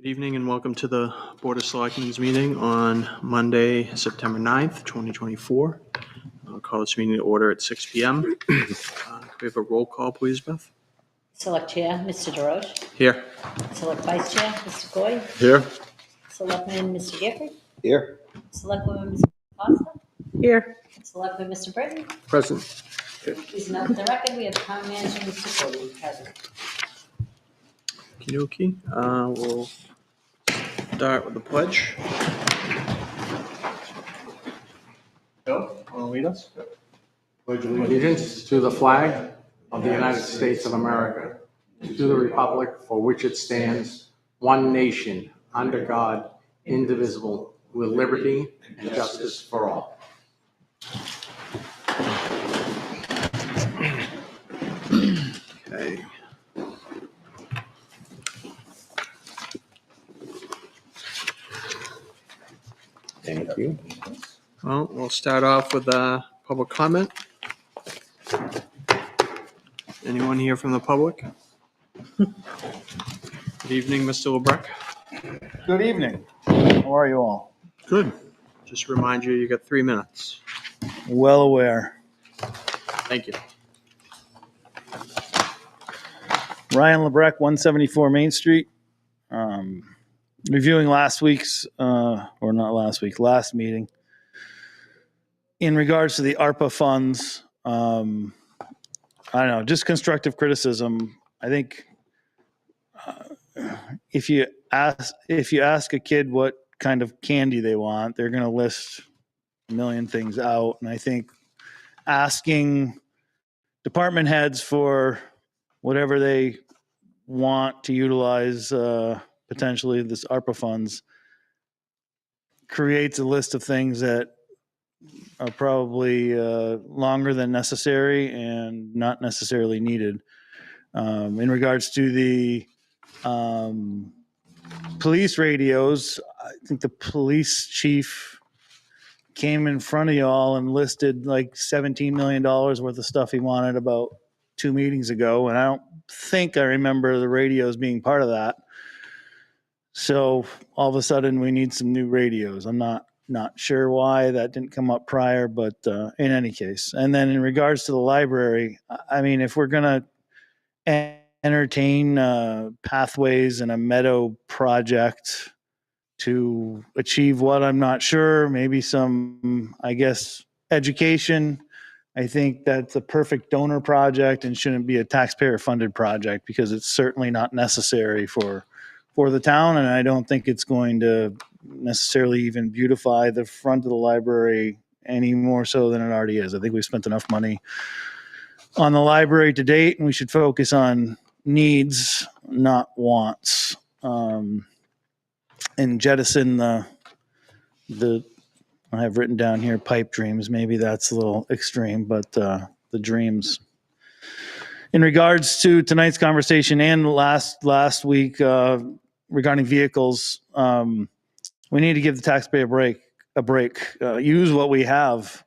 Good evening and welcome to the Board of Selectmen's meeting on Monday, September 9th, 2024. I'll call this meeting to order at 6 p.m. Can we have a roll call, please, Beth? Select Chair, Mr. DeRoche. Here. Select Vice Chair, Mr. Goy. Here. Selectman, Mr. Gifford. Here. Selectwoman, Ms. Costa. Here. Selectman, Mr. Britton. Present. Please note for the record, we have Town Manager, Mr. Cody, present. Okey-dokey. We'll start with the pledge. Bill, want to lead us? Pledge allegiance to the flag of the United States of America, to the republic for which it stands, one nation, under God, indivisible, with liberty and justice for all. Okay. Thank you. Well, we'll start off with public comment. Anyone here from the public? Good evening, Mr. LeBrecq. Good evening. How are you all? Good. Just remind you, you got 3 minutes. Well aware. Thank you. Ryan LeBrecq, 174 Main Street. Reviewing last week's, or not last week, last meeting. In regards to the ARPA funds, I don't know, just constructive criticism. I think if you ask a kid what kind of candy they want, they're going to list a million things out. And I think asking department heads for whatever they want to utilize potentially this ARPA funds creates a list of things that are probably longer than necessary and not necessarily needed. In regards to the police radios, I think the police chief came in front of y'all and listed like $17 million worth of stuff he wanted about 2 meetings ago. And I don't think I remember the radios being part of that. So all of a sudden we need some new radios. I'm not sure why that didn't come up prior, but in any case. And then in regards to the library, I mean, if we're going to entertain pathways and a meadow project to achieve what, I'm not sure, maybe some, I guess, education, I think that's a perfect donor project and shouldn't be a taxpayer funded project because it's certainly not necessary for the town. And I don't think it's going to necessarily even beautify the front of the library any more so than it already is. I think we've spent enough money on the library to date and we should focus on needs, not wants. And jettison the I have written down here pipe dreams. Maybe that's a little extreme, but the dreams. In regards to tonight's conversation and last week regarding vehicles, we need to give the taxpayer a break. Use what we have,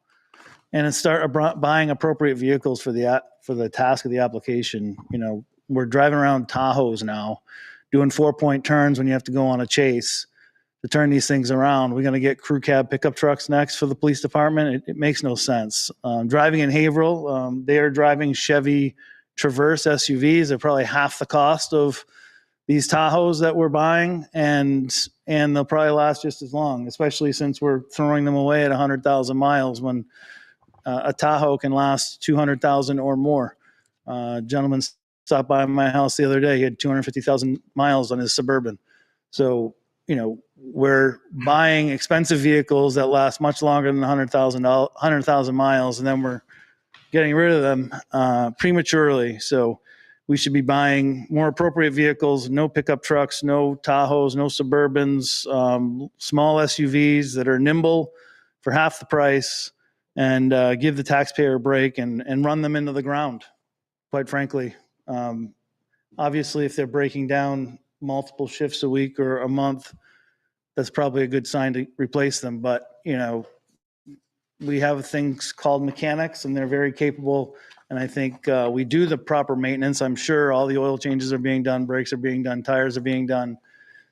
and start buying appropriate vehicles for the task of the application. You know, we're driving around Tahoes now, doing 4-point turns when you have to go on a chase to turn these things around. We're going to get crew cab pickup trucks next for the police department. It makes no sense. Driving in Haverhill, they are driving Chevy Traverse SUVs. They're probably half the cost of these Tahoes that we're buying, and they'll probably last just as long, especially since we're throwing them away at 100,000 miles when a Tahoe can last 200,000 or more. Gentleman stopped by my house the other day. He had 250,000 miles on his Suburban. So, you know, we're buying expensive vehicles that last much longer than 100,000 miles, and then we're getting rid of them prematurely. So we should be buying more appropriate vehicles, no pickup trucks, no Tahoes, no Suburbans, small SUVs that are nimble for half the price, and give the taxpayer a break and run them into the ground, quite frankly. Obviously, if they're breaking down multiple shifts a week or a month, that's probably a good sign to replace them. But, you know, we have things called mechanics and they're very capable. And I think we do the proper maintenance. I'm sure all the oil changes are being done, brakes are being done, tires are being done.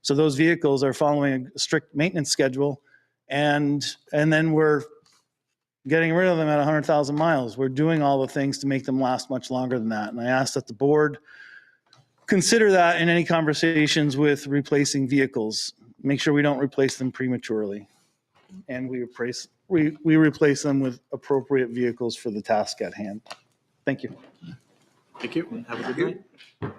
So those vehicles are following a strict maintenance schedule, and then we're getting rid of them at 100,000 miles. We're doing all the things to make them last much longer than that. And I ask that the board consider that in any conversations with replacing vehicles. Make sure we don't replace them prematurely. And we replace them with appropriate vehicles for the task at hand. Thank you. Thank you. Have a good night.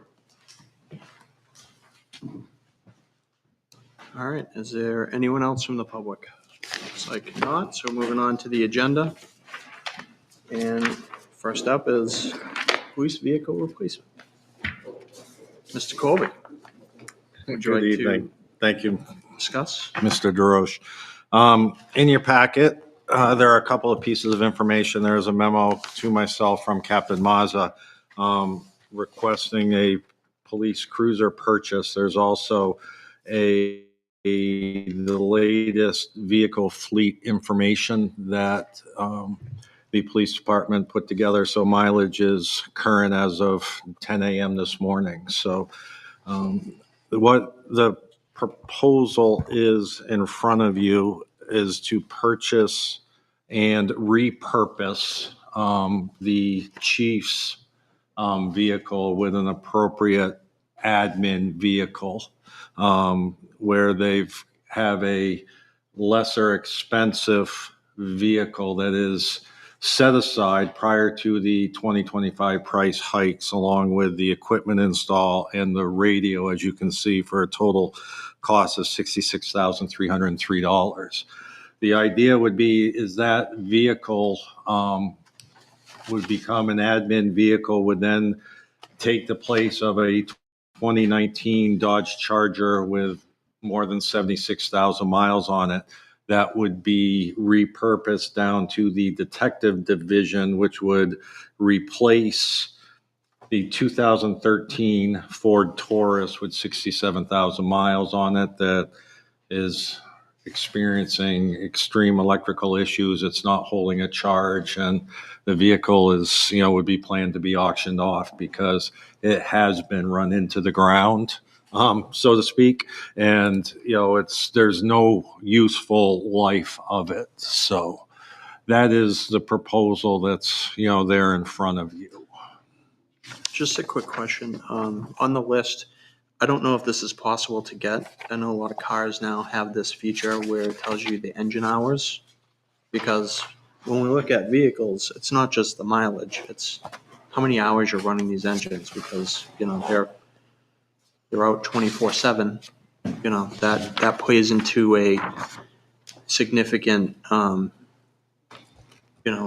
All right, is there anyone else from the public? Looks like not, so moving on to the agenda. And first up is police vehicle replacement. Mr. Colby, would you Good like to evening. Thank you, discuss? Mr. DeRoche. In your packet, there are a couple of pieces of information. There is a memo to myself from Captain Mazza requesting a police cruiser purchase. There's also the latest vehicle fleet information that the police department put together. So mileage is current as of 10 a.m. this morning. So what the proposal is in front of you is to purchase and repurpose the chief's vehicle with an appropriate admin vehicle where they've have a lesser expensive vehicle that is set aside prior to the 2025 price hikes, along with the equipment install and the radio, as you can see, for a total cost of $66,303. The idea would be is that vehicle would become an admin vehicle, would then take the place of a 2019 Dodge Charger with more than 76,000 miles on it. That would be repurposed down to the detective division, which would replace the 2013 Ford Taurus with 67,000 miles on it that is experiencing extreme electrical issues. It's not holding a charge, and the vehicle is, would be planned to be auctioned off because it has been run into the ground, so to speak, and there's no useful life of it. So that is the proposal that's there in front of you. Just a quick question. On the list, I don't know if this is possible to get. I know a lot of cars now have this feature where it tells you the engine hours. Because when we look at vehicles, it's not just the mileage, it's how many hours you're running these engines, because, they're out 24/7. That plays into a significant,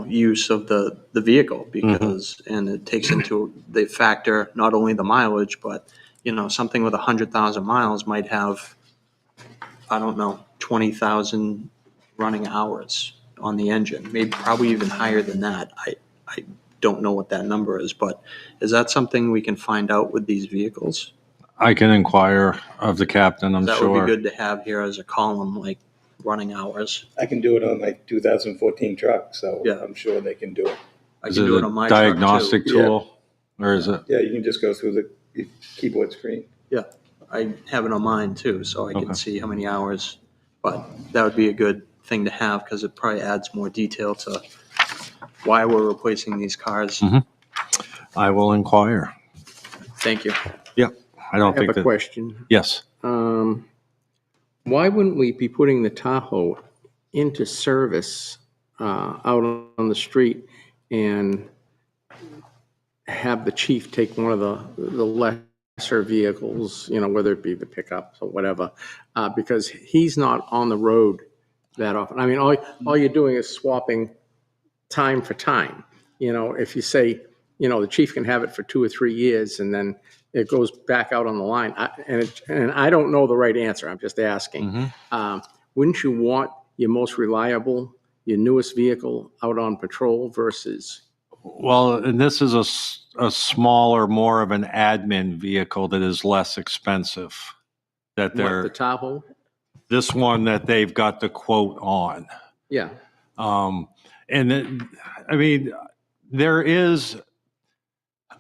use of the vehicle, because, and it takes into the factor, not only the mileage, but, something with 100,000 miles might have, I don't know, 20,000 running hours on the engine, maybe probably even higher than that. I don't know what that number is, but is that something we can find out with these vehicles? I can inquire of the captain, I'm That sure. would be good to have here as a column, like running hours. I can do it on my 2014 truck, so Yeah. I'm sure they can do it. I Is can it do it a on my truck diagnostic too. tool, or is it? Yeah, you can just go through the keyboard screen. Yeah, I have it on mine too, so I can Okay. see how many hours. But that would be a good thing to have, because it probably adds more detail to why we're replacing these cars. I will inquire. Thank you. I don't I think have a that. question. Yes. Why wouldn't we be putting the Tahoe into service out on the street and have the chief take one of the lesser vehicles, whether it be the pickup or whatever, because he's not on the road that often. I mean, all you're doing is swapping time for time. If you say, the chief can have it for 2 or 3 years and then it goes back out on the line. And I don't know the right answer. I'm just asking. Wouldn't you want your most reliable, your newest vehicle out on patrol versus? Well, and this is a smaller, more of an admin vehicle that is less expensive. That What, the Tahoe? this one that they've got the quote on. Yeah. And I mean, there is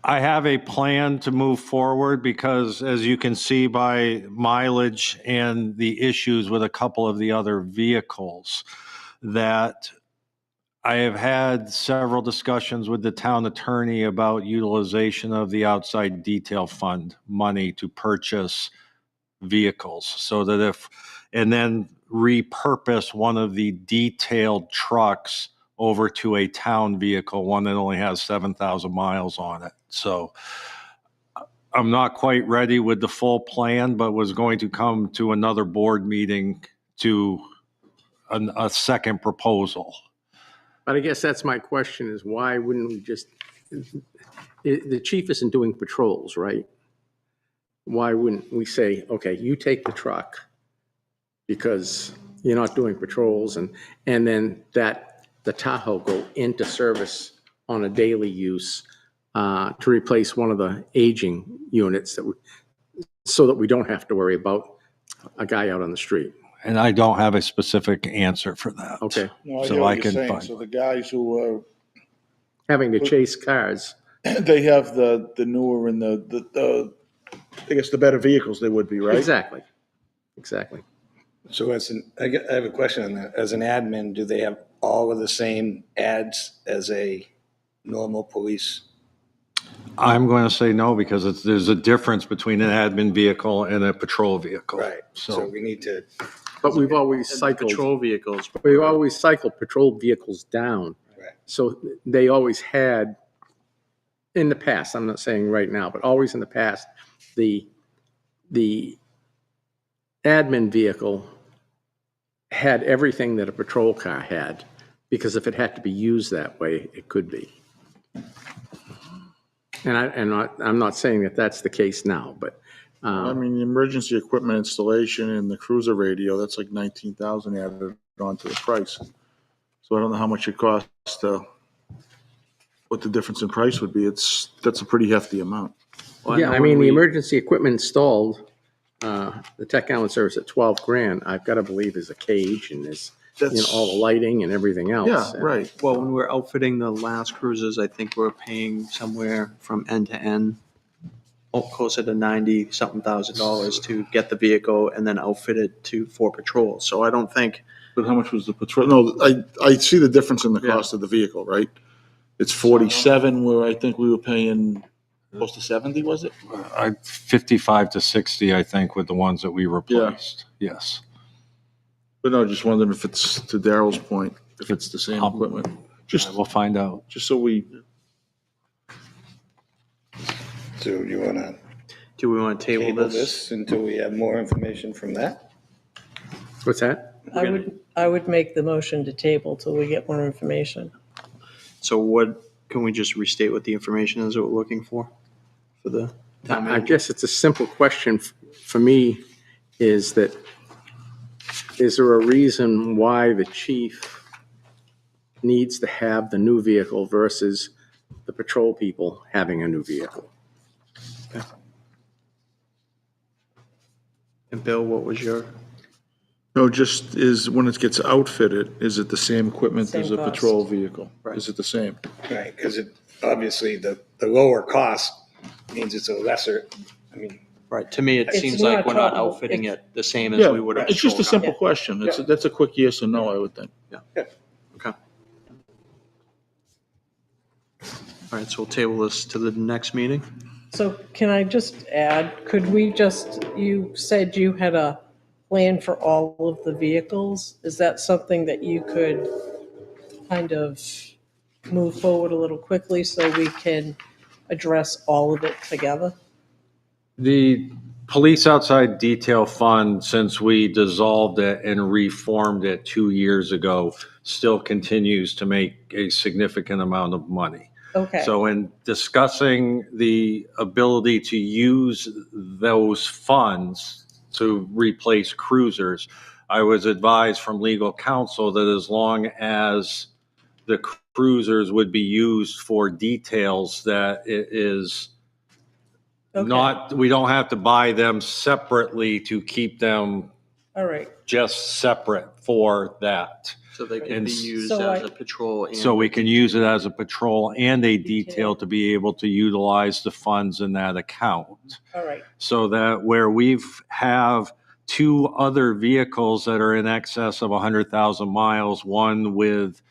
I have a plan to move forward because, as you can see by mileage and the issues with a couple of the other vehicles, that I have had several discussions with the town attorney about utilization of the outside detail fund money to purchase vehicles, so that and then repurpose one of the detailed trucks over to a town vehicle, one that only has 7,000 miles on it. So I'm not quite ready with the full plan, but was going to come to another board meeting to a second proposal. But I guess that's my question, is why wouldn't we just, the chief isn't doing patrols, right? Why wouldn't we say, okay, you take the truck because you're not doing patrols, and then the Tahoe go into service on a daily use to replace one of the aging units so that we don't have to worry about a guy out on the street. And I don't have a specific answer for that. Okay. No, I So hear what I you're can saying. find- So the guys who Having to chase cars. they have the newer and the I guess the better vehicles they would be, right? Exactly. Exactly. So I have a question on that. As an admin, do they have all of the same ads as a normal police? I'm going to say no, because there's a difference between an admin vehicle and a patrol vehicle. Right. So So we need to, But we've always And the cycled. patrol vehicles. We always cycled patrol vehicles down. Right. So they always had, in the past, I'm not saying right now, but always in the past, the admin vehicle had everything that a patrol car had, because if it had to be used that way, it could be. And I'm not saying that that's the case now, but I mean, the emergency equipment installation and the cruiser radio, that's like 19,000 added onto the price. So I don't know how much it costs what the difference in price would be. That's a pretty hefty amount. Well, yeah, know I when mean, the we- emergency equipment installed, the tech Allen service at 12 grand, I've got to believe is a cage and is, all the lighting and everything else. Yeah, right. Well, when we're outfitting the last cruises, I think we're paying somewhere from end to end, closer to 90-something thousand dollars to get the vehicle and then outfit it for patrol. So I don't think, But how much was the patrol? No, I see the difference in the Yeah. cost of the vehicle, right? It's 47 where I think we were paying close to 70, was it? 55 to 60, I think, with the ones that we replaced. Yes. But no, just wondering if it's, to Darrell's point, if it's the same equipment. We'll find out. Just so we, so you want to do we want to table table this? this until we have more information from that? What's that? I would make the motion to table till we get more information. So can we just restate what the information is that we're looking for the town I manager? guess it's a simple question for me, is there a reason why the chief needs to have the new vehicle versus the patrol people having a new vehicle? And Bill, what was your? no, just is when it gets outfitted, is it the same equipment Same as a cost. patrol vehicle? Right. Is it the same? Right, because obviously the lower cost means it's a lesser, I mean, Right, to me, it It's seems like not we're not trouble. outfitting It's- it the same as Yeah, we would have. it's just a simple Yeah. question. That's a quick yes or no, I would think. Okay. All right, so we'll table this to the next meeting. So can I just add, could we just, you said you had a plan for all of the vehicles. Is that something that you could kind of move forward a little quickly so we can address all of it together? The police outside detail fund, since we dissolved it and reformed it 2 years ago, still continues to make a significant amount of money. Okay. So in discussing the ability to use those funds to replace cruisers, I was advised from legal counsel that as long as the cruisers would be used for details, that it is Okay. not, we don't have to buy them separately to keep them All right. just separate for that. So they can And be used So as I- a patrol. And So we can use it as a patrol and a Detail. detail to be able to utilize the funds in that account. All right. So that where we've have two other vehicles that are in excess of 100,000 miles, one with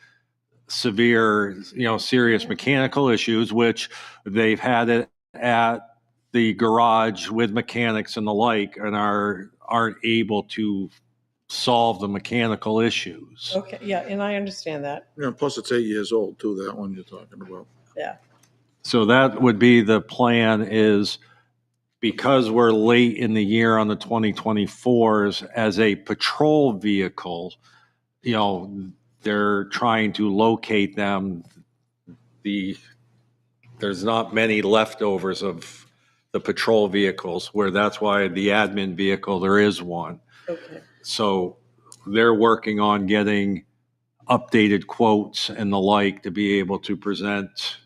severe, serious mechanical issues, which they've had it at the garage with mechanics and the like, and aren't able to solve the mechanical issues. Okay, yeah, and I understand that. Yeah, plus it's 8 years old too, that one you're talking about. Yeah. So that would be the plan, is because we're late in the year on the 2024s as a patrol vehicle, they're trying to locate them. There's not many leftovers of the patrol vehicles, where that's why the admin vehicle, there is one. Okay. So they're working on getting updated quotes and the like to be able to present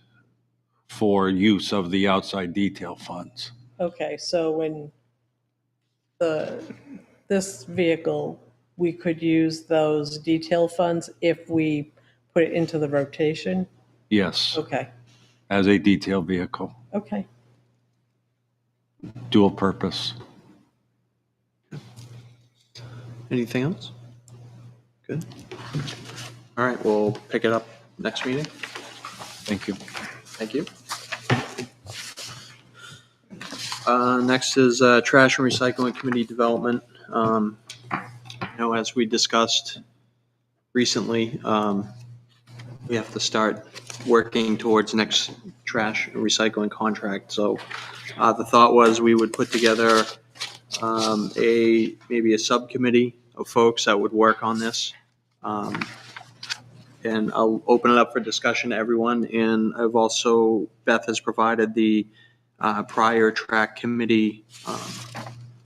for use of the outside detail funds. Okay, so when this vehicle, we could use those detail funds if we put it into the rotation? Yes, Okay, as a detail vehicle, okay. dual purpose. anything else? Good. All right, we'll pick it up next meeting. Thank you. Thank you. Next is Trash and Recycling Committee development. As we discussed recently, we have to start working towards next trash and recycling contract. So the thought was we would put together maybe a subcommittee of folks that would work on this. And I'll open it up for discussion to everyone. And Beth has provided the prior track committee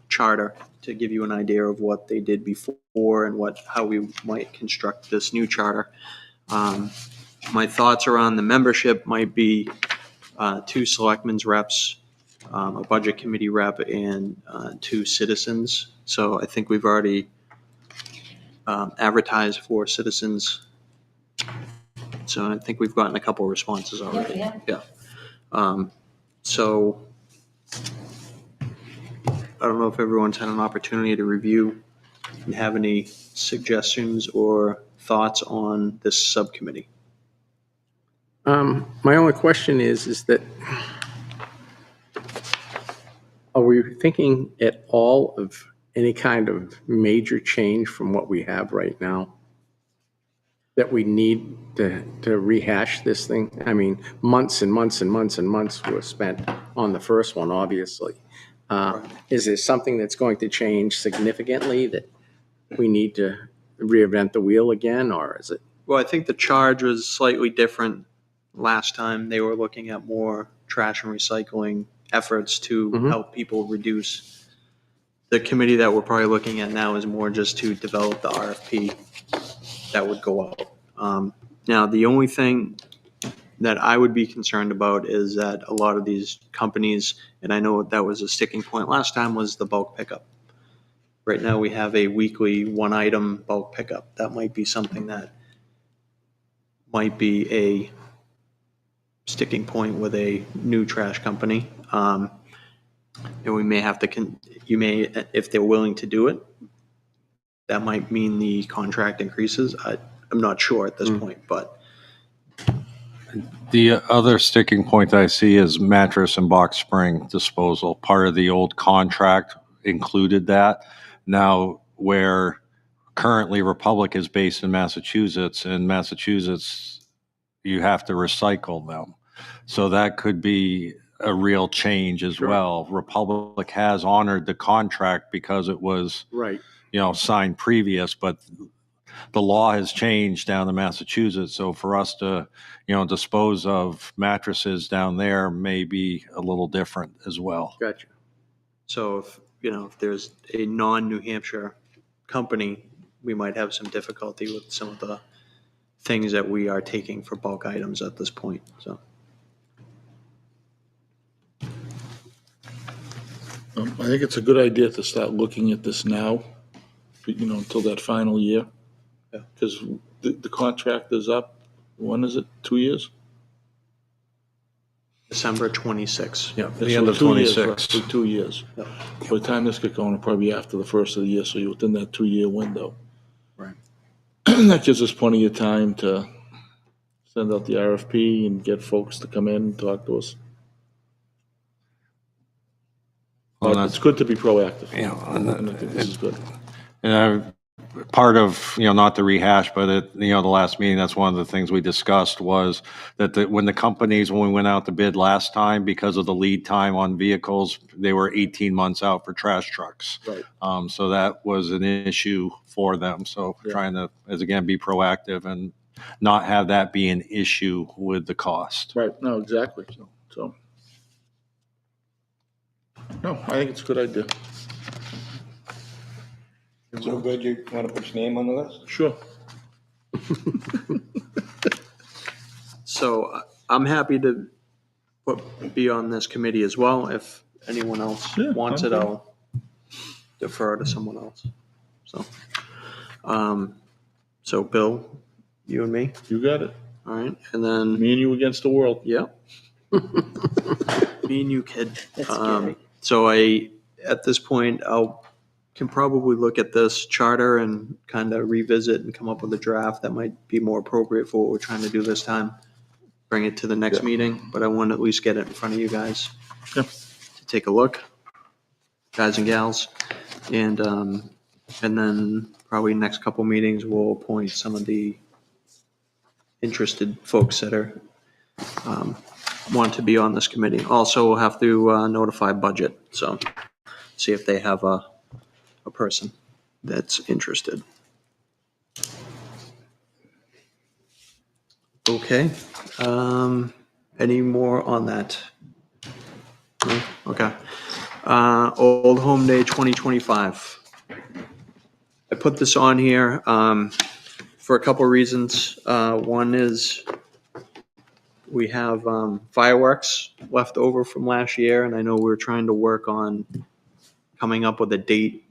charter to give you an idea of what they did before and how we might construct this new charter. My thoughts around the membership might be 2 selectmen's reps, a budget committee rep, and 2 citizens. So I think we've already advertised for citizens. So I think we've gotten a couple of responses already. Yeah. So I don't know if everyone's had an opportunity to review and have any suggestions or thoughts on this subcommittee. My only question is that, are we thinking at all of any kind of major change from what we have right now? That we need to rehash this thing? I mean, months and months and months and months were spent on the first one, obviously. Is there something that's going to change significantly that we need to reinvent the wheel again, or is it? Well, I think the charge was slightly different last time. They were looking at more trash and recycling efforts to help people reduce. The committee that we're probably looking at now is more just to develop the RFP that would go out. Now, the only thing that I would be concerned about is that a lot of these companies, and I know that was a sticking point last time, was the bulk pickup. Right now, we have a weekly 1-item bulk pickup. That might be something that might be a sticking point with a new trash company. And we may have to, if they're willing to do it, that might mean the contract increases. I'm not sure at this point, but. The other sticking point I see is mattress and box spring disposal. Part of the old contract included that. Now, where currently Republic is based in Massachusetts, you have to recycle them. So that could be a real change as well. Republic has honored the contract because it was Right. Signed previous, but the law has changed down in Massachusetts. So for us to, dispose of mattresses down there may be a little different as well. Gotcha. So if there's a non-New Hampshire company, we might have some difficulty with some of the things that we are taking for bulk items at this point, so. I think it's a good idea to start looking at this now until that final year. Yeah. Because the contract is up, when is it, 2 years? December 26. Yeah, Yeah, the so end of 2 years, 26. roughly 2 years. Yep. By the time this gets going, it'll probably be after the first of the year, so you're within that 2-year window. Right. That gives us plenty of time to send out the RFP and get folks to come in and talk to us. Well, But it's good to be proactive. Yeah, And I think this is good. And part of, not to rehash, but the last meeting, that's one of the things we discussed was that when we went out to bid last time, because of the lead time on vehicles, they were 18 months out for trash trucks. Right. So that was an issue for them. So Yeah. trying to, again, be proactive and not have that be an issue with the cost. Right, no, exactly. So, no, I think it's a good idea. So good, you want to put your name on the list? Sure. So I'm happy to be on this committee as well. If anyone else Yeah, wants I'm it, good. I'll defer to someone else. So Bill, you and me, You got it. all right, and then, Me and you against the world. yeah. Me and you, kid. That's scary. So at this point, can probably look at this charter and kind of revisit and come up with a draft that might be more appropriate for what we're trying to do this time. Bring it to the next Yeah. meeting, but I want to at least get it in front of you guys Yeah. to take a look, guys and gals. And then probably next couple meetings, we'll appoint some of the interested folks that are, want to be on this committee. Also, we'll have to notify budget, so see if they have a person that's interested. Okay, any more on that? No? Okay. Old Home Day 2025. I put this on here for a couple of reasons. One is we have fireworks left over from last year, and I know we're trying to work on coming up with a date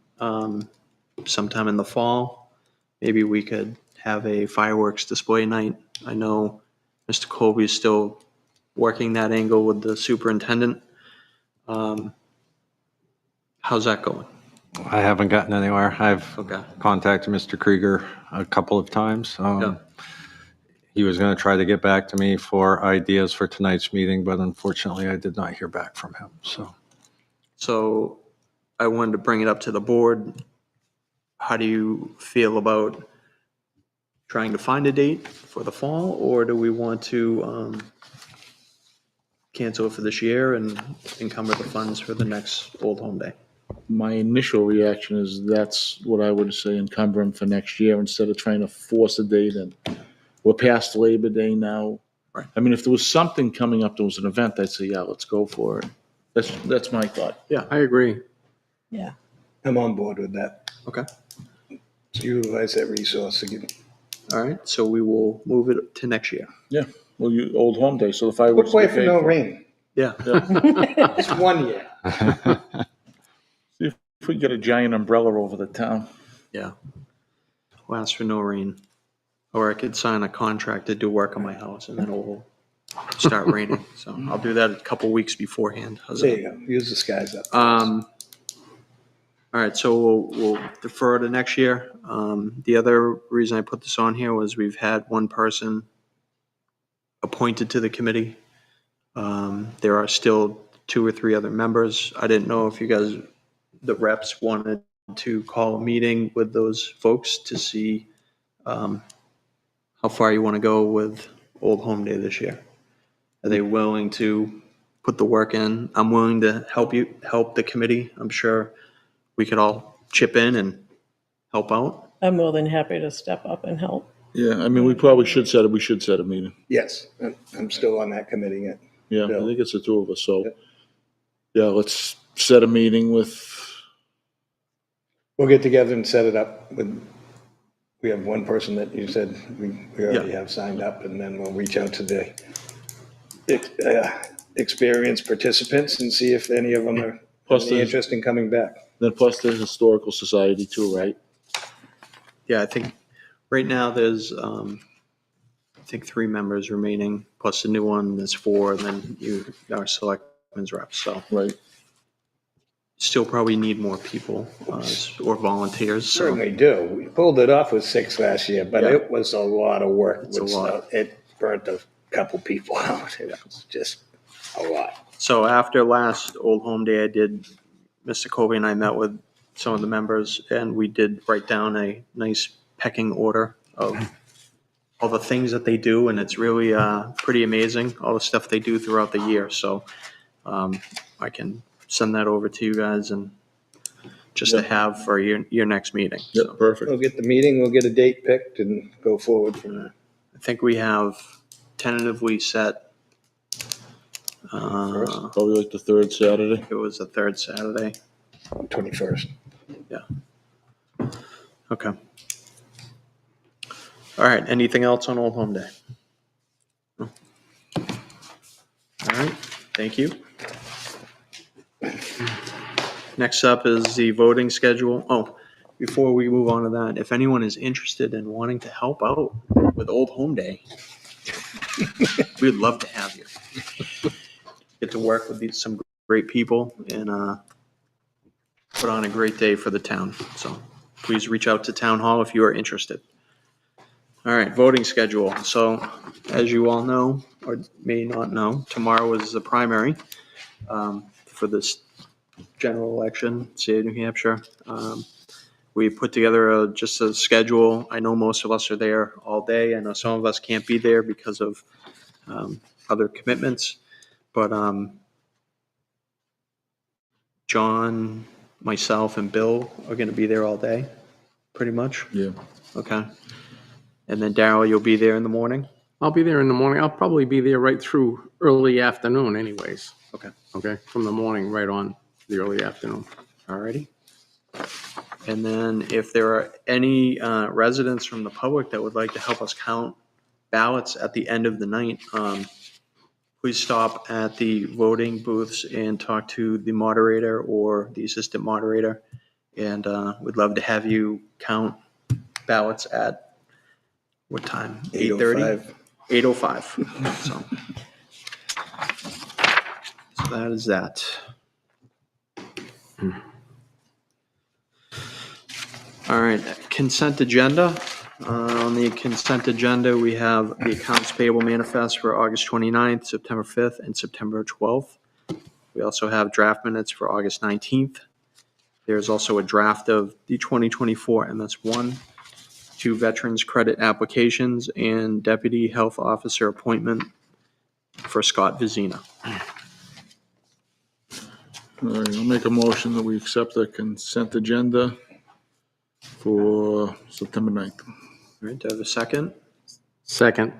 sometime in the fall. Maybe we could have a fireworks display night. I know Mr. Colby is still working that angle with the superintendent. How's that going? I haven't gotten anywhere. I've Okay. contacted Mr. Krieger a couple of times. Yeah. He was going to try to get back to me for ideas for tonight's meeting, but unfortunately I did not hear back from him. So I wanted to bring it up to the board. How do you feel about trying to find a date for the fall, or do we want to cancel it for this year and encumber the funds for the next Old Home Day? My initial reaction is that's what I would say, encumber them for next year instead of trying to force a date. And we're past Labor Day now. Right. I mean, if there was something coming up, there was an event, I'd say, yeah, let's go for it. That's my thought. Yeah. I agree. Yeah. I'm on board with that. Okay. So utilize that resource again. All right. So we will move it to next year. Well, Old Home Day, so the Quick fireworks. way will be for paid no rain. Yeah. It's 1 year. See if we get a giant umbrella over the town. Yeah. We'll ask for no rain. Or I could sign a contract to do work on my house and then it will start raining. So I'll do that a couple weeks beforehand. How's There that? you go. Use the skies up. All right, so we'll defer to next year. The other reason I put this on here was we've had one person appointed to the committee. There are still 2 or 3 other members. I didn't know if you guys, the reps, wanted to call a meeting with those folks to see how far you want to go with Old Home Day this year. Are they willing to put the work in? I'm willing to help the committee. I'm sure we could all chip in and help out. I'm more than happy to step up and help. Yeah, I mean, we probably should set a meeting. Yes, I'm still on that committee yet. Yeah, I Bill. think it's the 2 of us, so, Yep. yeah, let's set a meeting with, We'll get together and set it up with, we have one person that you said we already have signed up, and then we'll reach out to the experienced participants and see if any of them are Plus any the- interest in coming back. then plus the Historical Society too, right? Yeah, I think right now there's, I think 3 members remaining, plus the new one, there's 4, and then you, our selectmen's reps, so Right. still probably need more people, or volunteers, so Certainly do. We pulled it off with 6 last year, but Yeah. it was a lot of work. It's a with lot. stuff. It burnt a couple people out. It was just a lot. So after last Old Home Day, Mr. Colby and I met with some of the members, and we did write down a nice pecking order of all the things that they do, and it's really pretty amazing, all the stuff they do throughout the year. So I can send that over to you guys and just to have for your next meeting. Yep, So perfect. We'll get the meeting, we'll get a date picked and go forward from there. I think we have tentatively set, Probably like the third Saturday. it was the 3rd Saturday. 21st. Okay. All right, anything else on Old Home Day? No? All right, thank you. Next up is the voting schedule. Oh, before we move on to that, if anyone is interested in wanting to help out with Old Home Day, we'd love to have you. Get to work with some great people and put on a great day for the town. So please reach out to Town Hall if you are interested. All right, voting schedule. So as you all know, or may not know, tomorrow is the primary for this general election, state of New Hampshire. We put together just a schedule. I know most of us are there all day. I know some of us can't be there because of other commitments, but John, myself, and Bill are going to be there all day, pretty much. Yeah. Okay. And then Darrell, you'll be there in the morning? I'll be there in the morning. I'll probably be there right through early afternoon anyways. Okay. Okay, from the morning right on the early afternoon. Alrighty. And then if there are any residents from the public that would like to help us count ballots at the end of the night, please stop at the voting booths and talk to the moderator or the assistant moderator. And we'd love to have you count ballots at what time? 8:30? 8:05. So that is that. All right, consent agenda. On the consent agenda, we have the accounts payable manifest for August 29th, September 5th, and September 12th. We also have draft minutes for August 19th. There's also a draft of the 2024 MS1, 2 veterans credit applications, and deputy health officer appointment for Scott Vizina. All right, I'll make a motion that we accept the consent agenda for September 9th. All right, do I have a second? Second.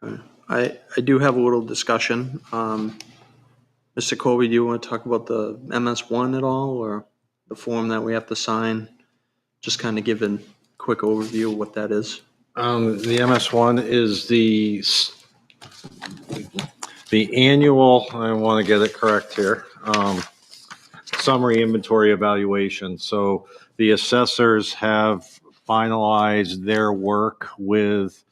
Okay. I do have a little discussion. Mr. Colby, do you want to talk about the MS1 at all, or the form that we have to sign? Just kind of give a quick overview of what that is. The MS1 is the annual, I want to get it correct here, summary inventory evaluation. So the assessors have finalized their work with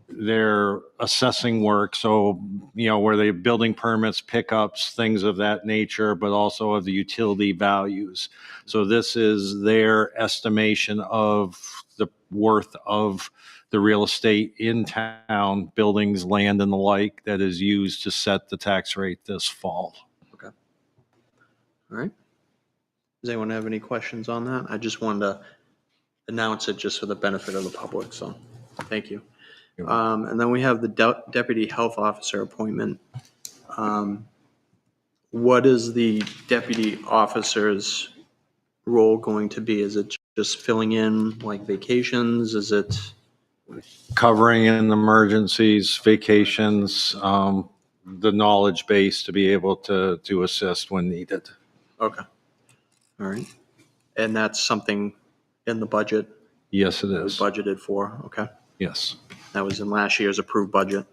their assessing work. So, where they building permits, pickups, things of that nature, but also of the utility values. So this is their estimation of the worth of the real estate in town, buildings, land, and the like, that is used to set the tax rate this fall. Okay. All right. Does anyone have any questions on that? I just wanted to announce it just for the benefit of the public, so thank you. And then we have the deputy health officer appointment. What is the deputy officer's role going to be? Is it just filling in like vacations? Is it? Covering in emergencies, vacations, the knowledge base to be able to assist when needed. Okay. All right. And that's something in the budget? Yes, it Was is. budgeted for? Okay. Yes, That was in last year's approved budget.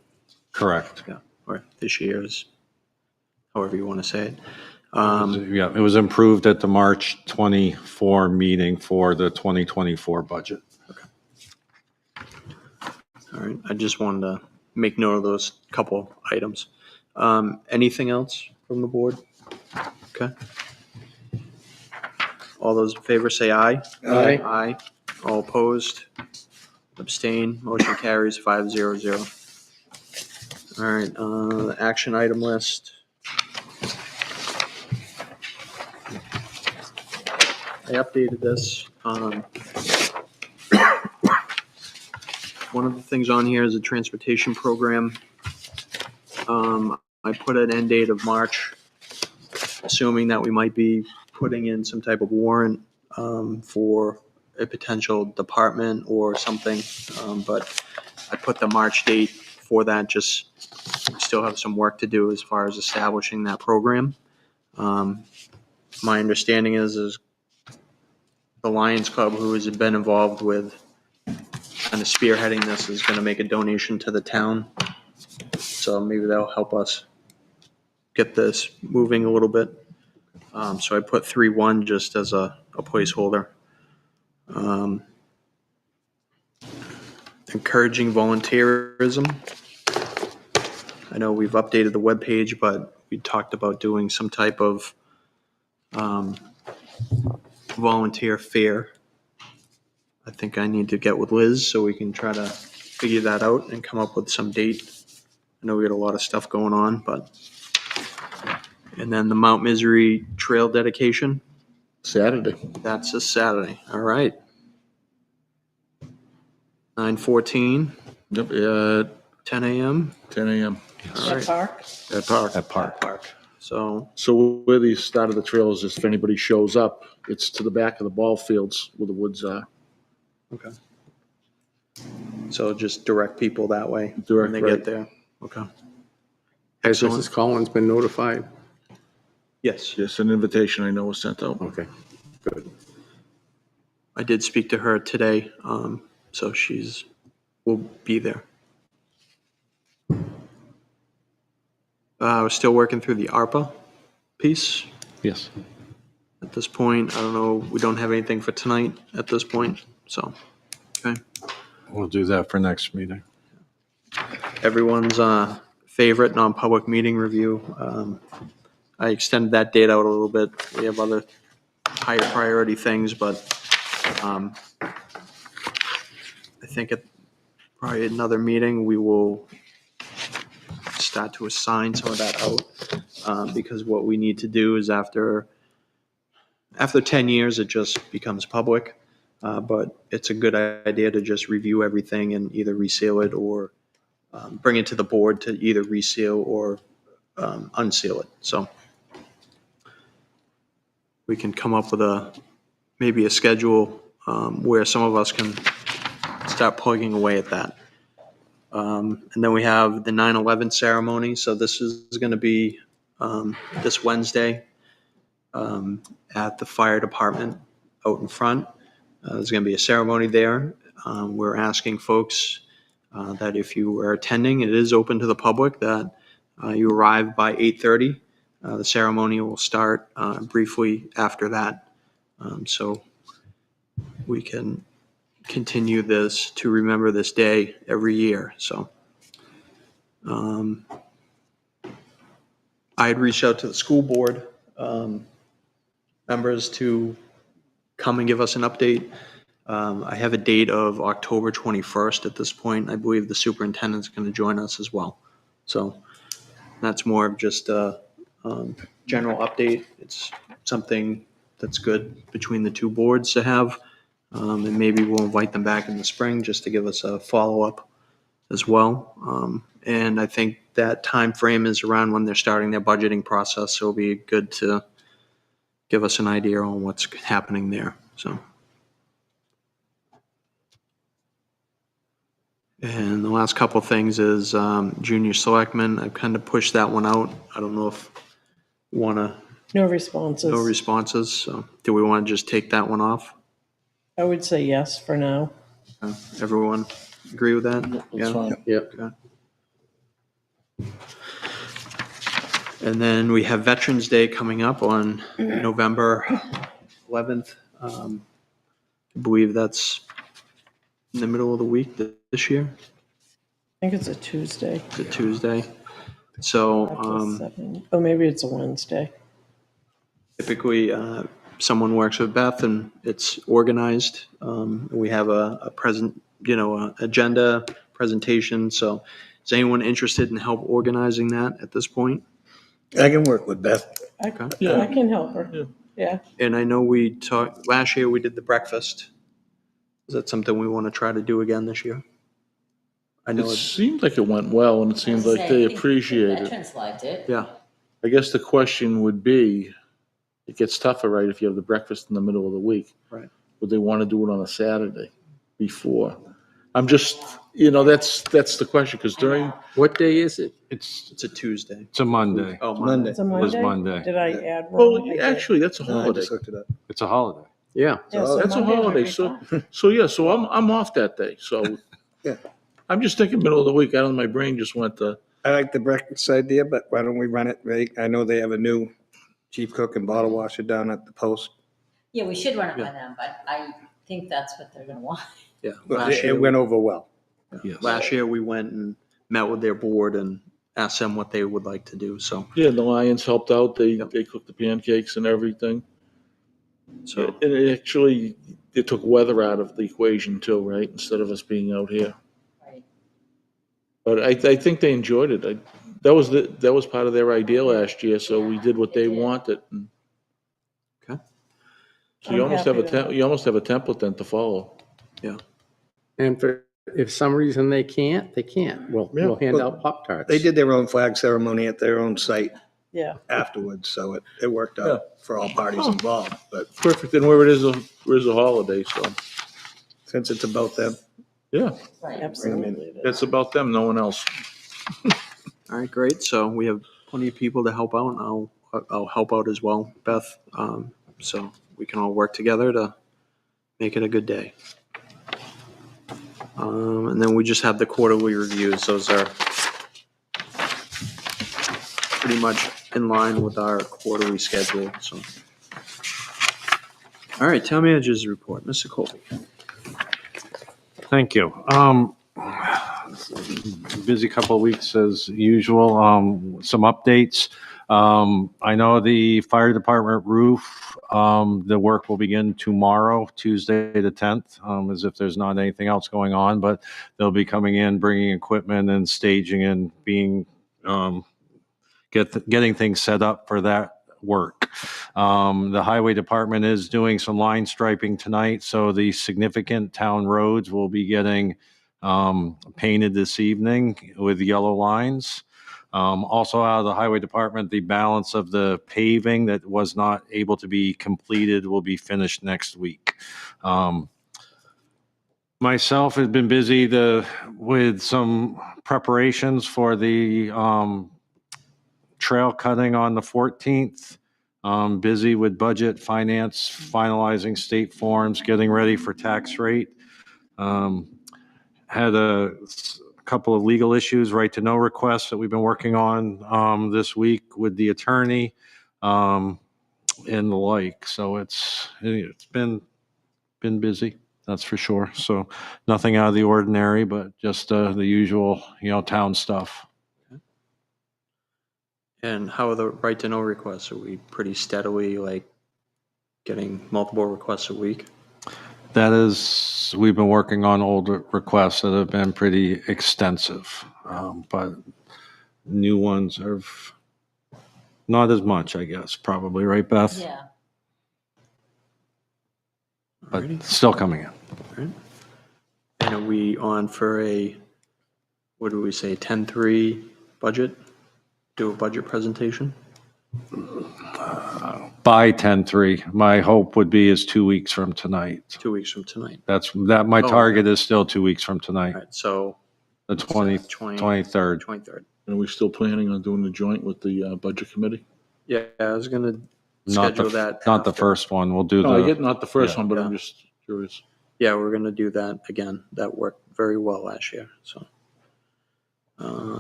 correct. Yeah. Or this year's, however you want to say it. Yeah, it was improved at the March 24 meeting for the 2024 budget. All right, I just wanted to make note of those couple items. Anything else from the board? Okay. All those in favor say aye. Aye. Aye. All opposed? Abstain? Motion carries 500. All right, action item list. I updated this. One of the things on here is a transportation program. I put an end date of March, assuming that we might be putting in some type of warrant for a potential department or something. But I put the March date for that, just we still have some work to do as far as establishing that program. My understanding is the Lions Club, who has been involved with kind of spearheading this, is going to make a donation to the town. So maybe that'll help us get this moving a little bit. So I put 3-1 just as a placeholder. Encouraging volunteerism. I know we've updated the webpage, but we talked about doing some type of volunteer fair. I think I need to get with Liz so we can try to figure that out and come up with some date. I know we got a lot of stuff going on, but. And then the Mount Misery Trail dedication. Saturday. That's this Saturday. All right. 9:14, Yep, 10 a.m. 10 a.m. All That right. park? at Park. At Park. Park. So, So where the start of the trail is, just if anybody shows up, it's to the back of the ball fields where the woods are. okay. So just direct people that way Direct, when they right. get there. Okay. Has Excellent. Mrs. Collins been notified? Yes, Yes, an invitation I know was sent out. Okay, good. I did speak to her today, so will be there. We're still working through the ARPA piece Yes. at this point. I don't know, we don't have anything for tonight at this point, so, okay. We'll do that for next meeting. Everyone's favorite non-public meeting review. I extended that date out a little bit. We have other higher priority things, but I think at probably another meeting, we will start to assign some of that out, because what we need to do is after 10 years, it just becomes public. But it's a good idea to just review everything and either reseal it or bring it to the board to either reseal or unseal it. So we can come up with maybe a schedule where some of us can start plugging away at that. And then we have the 9/11 ceremony. So this is going to be this Wednesday at the fire department out in front. There's going to be a ceremony there. We're asking folks that if you are attending, it is open to the public, that you arrive by 8:30. The ceremony will start briefly after that. So we can continue this to remember this day every year. So I had reached out to the school board members to come and give us an update. I have a date of October 21st at this point. I believe the superintendent's going to join us as well. So that's more of just a general update. It's something that's good between the two boards to have. And maybe we'll invite them back in the spring just to give us a follow-up as well. And I think that time frame is around when they're starting their budgeting process. So it'll be good to give us an idea on what's happening there. So. And the last couple of things is junior selectmen. I've kind of pushed that one out. I don't know if you want to, No responses. no responses. So do we want to just take that one off? I would say yes for now. Everyone agree with that? That's fine. Yep. And then we have Veterans Day coming up on November 11th. I believe that's in the middle of the week this year, I think it's a Tuesday. the Tuesday. So Not till 7. Oh, maybe it's a Wednesday. typically, someone works with Beth and it's organized. We have a present, a agenda presentation. So is anyone interested in help organizing that at this point? I can work with Beth. I Yeah. can help her. Yeah. And I know we talked, last year we did the breakfast. Is that something we want to try to do again this year? I It know, seemed like it went well, and it seemed like they appreciate it. Veterans liked it. yeah, I guess the question would be, it gets tougher, right, if you have the breakfast in the middle of the week. Right. Would they want to do it on a Saturday before? I'm just, that's the question, because during, What day is it? it's a Tuesday. It's a Monday. Oh, Monday. It's a It was Monday? Monday. Did I add well, wrong? I did. actually, that's a No, I holiday. just looked it up. It's a holiday. Yeah. Yeah, so That's a Monday might holiday, be so, fine. so I'm off that day, so. Yeah. I'm just thinking middle of the week, I don't know, my brain just went to, I like the breakfast idea, but why don't we run it, right? I know they have a new chief cook and bottle washer down at the post. Yeah, we should run it by Yeah. them, but I think that's what they're gonna want. Yeah, Well, last It year, went over well. yes. last year we went and met with their board and asked them what they would like to do. So, Yeah, the Lions helped out, they Yep. cooked the pancakes and everything. so And it actually, it took weather out of the equation too, right, instead of us being out here. Right. But I think they enjoyed it. That was part of their idea last year, so we did what they wanted. And Okay. So you I'm almost have happy to help. you almost have a template then to follow. And if some reason they can't, they can't. We'll hand Well, out Pop-Tarts. They did their own flag ceremony at their own site Yeah. afterwards, so it worked out for all parties involved. But Perfect, and where it is a holiday, so, since it's about them, yeah, Right. Absolutely. it is. it's about them, no one else. all right, great. So we have plenty of people to help out, and I'll help out as well, Beth. So we can all work together to make it a good day. And then we just have the quarterly reviews. Those are pretty much in line with our quarterly schedule. So, all right, town manager's report, Mr. Colby. Thank you. Busy couple of weeks as usual. Some updates. I know the fire department roof, the work will begin tomorrow, Tuesday the 10th, as if there's not anything else going on, but they'll be coming in, bringing equipment and staging and being, getting things set up for that work. The highway department is doing some line striping tonight, so the significant town roads will be getting painted this evening with yellow lines. Also out of the highway department, the balance of the paving that was not able to be completed will be finished next week. Myself has been busy with some preparations for the trail cutting on the 14th. Busy with budget, finance, finalizing state forms, getting ready for tax rate. Had a couple of legal issues, right to know requests that we've been working on this week with the attorney and the like. So it's been busy, that's for sure. So nothing out of the ordinary, but just the usual, town stuff. And how are the right to know requests? Are we pretty steadily getting multiple requests a week? That is, we've been working on old requests that have been pretty extensive, but new ones are not as much, I guess, probably, right, Beth? Yeah. But Alrighty. still coming in. All right. And are we on for what do we say, 10-3 budget? Do a budget presentation? By 10/3, my hope would be is 2 weeks from tonight. 2 weeks from tonight. My Oh, target is still 2 weeks from All tonight, right, so the 23rd. 23rd. And are we still planning on doing the joint with the budget committee? Yeah, I was gonna Not schedule that. not the after. first one. We'll do No, I the, get not the first Yeah. one, but I'm Yeah. just curious. Yeah, we're gonna do that again. That worked very well last year, so.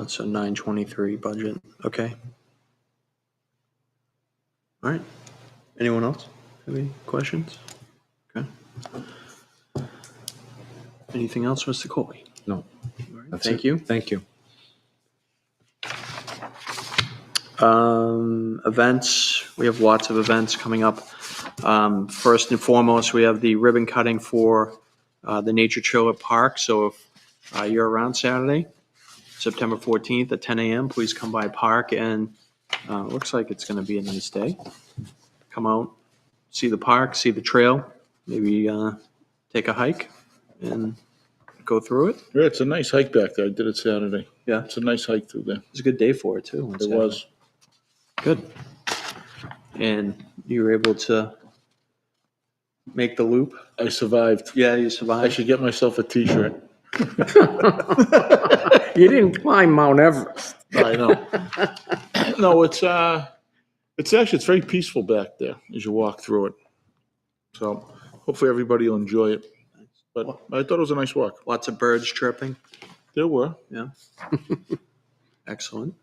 So 923 budget, okay. All right. Anyone else have any questions? Okay. Anything else, Mr. Coley? No. All right, That's thank it. you. Thank you. Events, we have lots of events coming up. First and foremost, we have the ribbon cutting for the Nature Trail at Park. So if you're around Saturday, September 14th at 10 a.m., please come by Park, and it looks like it's going to be a nice day. Come out, see the park, see the trail, maybe take a hike and go through it. Yeah, it's a nice hike back there. I did it Saturday. Yeah. It's a nice hike through there. It's a good day for it, too. on It Saturday. was. Good. And you were able to make the loop? I survived. Yeah, you I survived. should get myself a t-shirt. You didn't climb Mount Everest. I know. No, it's actually, it's very peaceful back there as you walk through it. So hopefully everybody will enjoy it. But I thought it was a nice walk. Lots of birds chirping. There were. Yeah. Excellent.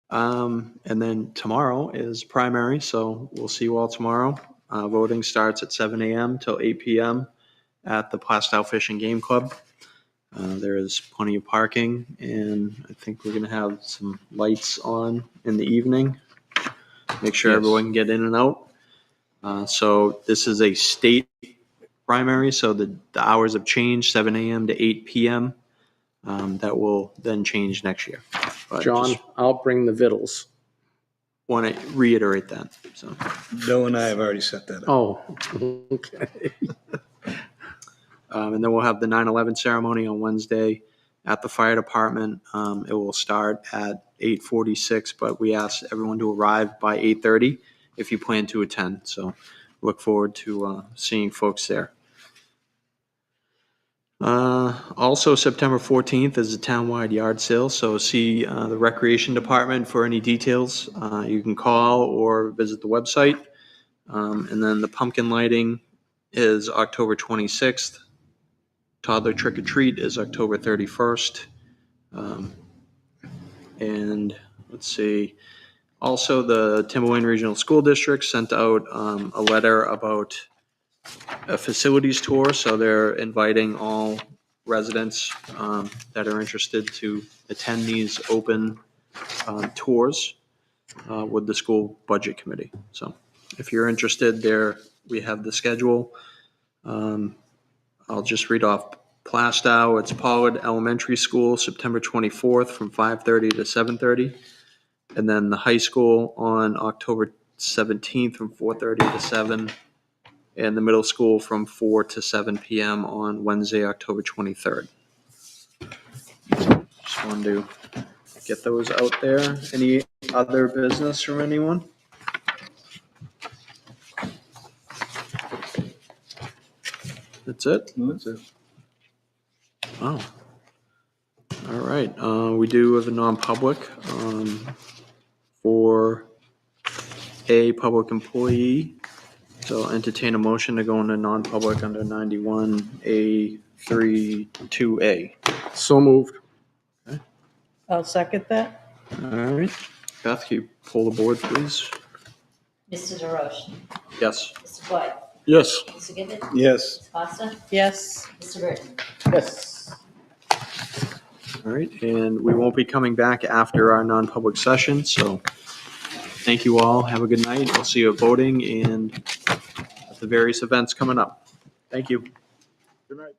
And then tomorrow is primary, so we'll see you all tomorrow. Voting starts at 7 a.m. till 8 p.m. at the Plastow Fish and Game Club. There is plenty of parking, and I think we're going to have some lights on in the evening. Make sure Yes. everyone can get in and out. So this is a state primary, so the hours have changed, 7 a.m. to 8 p.m. That will then change next year. But John, just I'll bring the vittles. want to reiterate that. So, Bill and I have already set that up. Oh, okay. and then we'll have the 9/11 ceremony on Wednesday at the fire department. It will start at 8:46, but we ask everyone to arrive by 8:30 if you plan to attend. So look forward to seeing folks there. Also, September 14th is a townwide yard sale, so see the Recreation Department for any details. You can call or visit the website. And then the pumpkin lighting is October 26th. Toddler Trick or Treat is October 31st. And let's see. Also, the Timberland Regional School District sent out a letter about a facilities tour, so they're inviting all residents that are interested to attend these open tours with the school budget committee. So if you're interested, there we have the schedule. I'll just read off Plastow. It's Pollard Elementary School, September 24th from 5:30 to 7:30. And then the high school on October 17th from 4:30 to 7. And the middle school from 4 to 7 p.m. on Wednesday, October 23rd. Just wanted to get those out there. Any other business from anyone? That's it? That's it. Oh. All right. We do have a non-public for a public employee. So I'll entertain a motion to go into non-public under 91A32A. So moved. I'll second that. All right. Beth, can you pull the board, please? Mr. DeRoche, Yes. Mr. Floyd, Yes. Mr. Gibbon, Yes. Ms. Costa, Yes. Mr. Burton. Yes. All right. And we won't be coming back after our non-public session. So thank you all. Have a good night. I'll see you at voting and at the various events coming up. Thank you. Good night.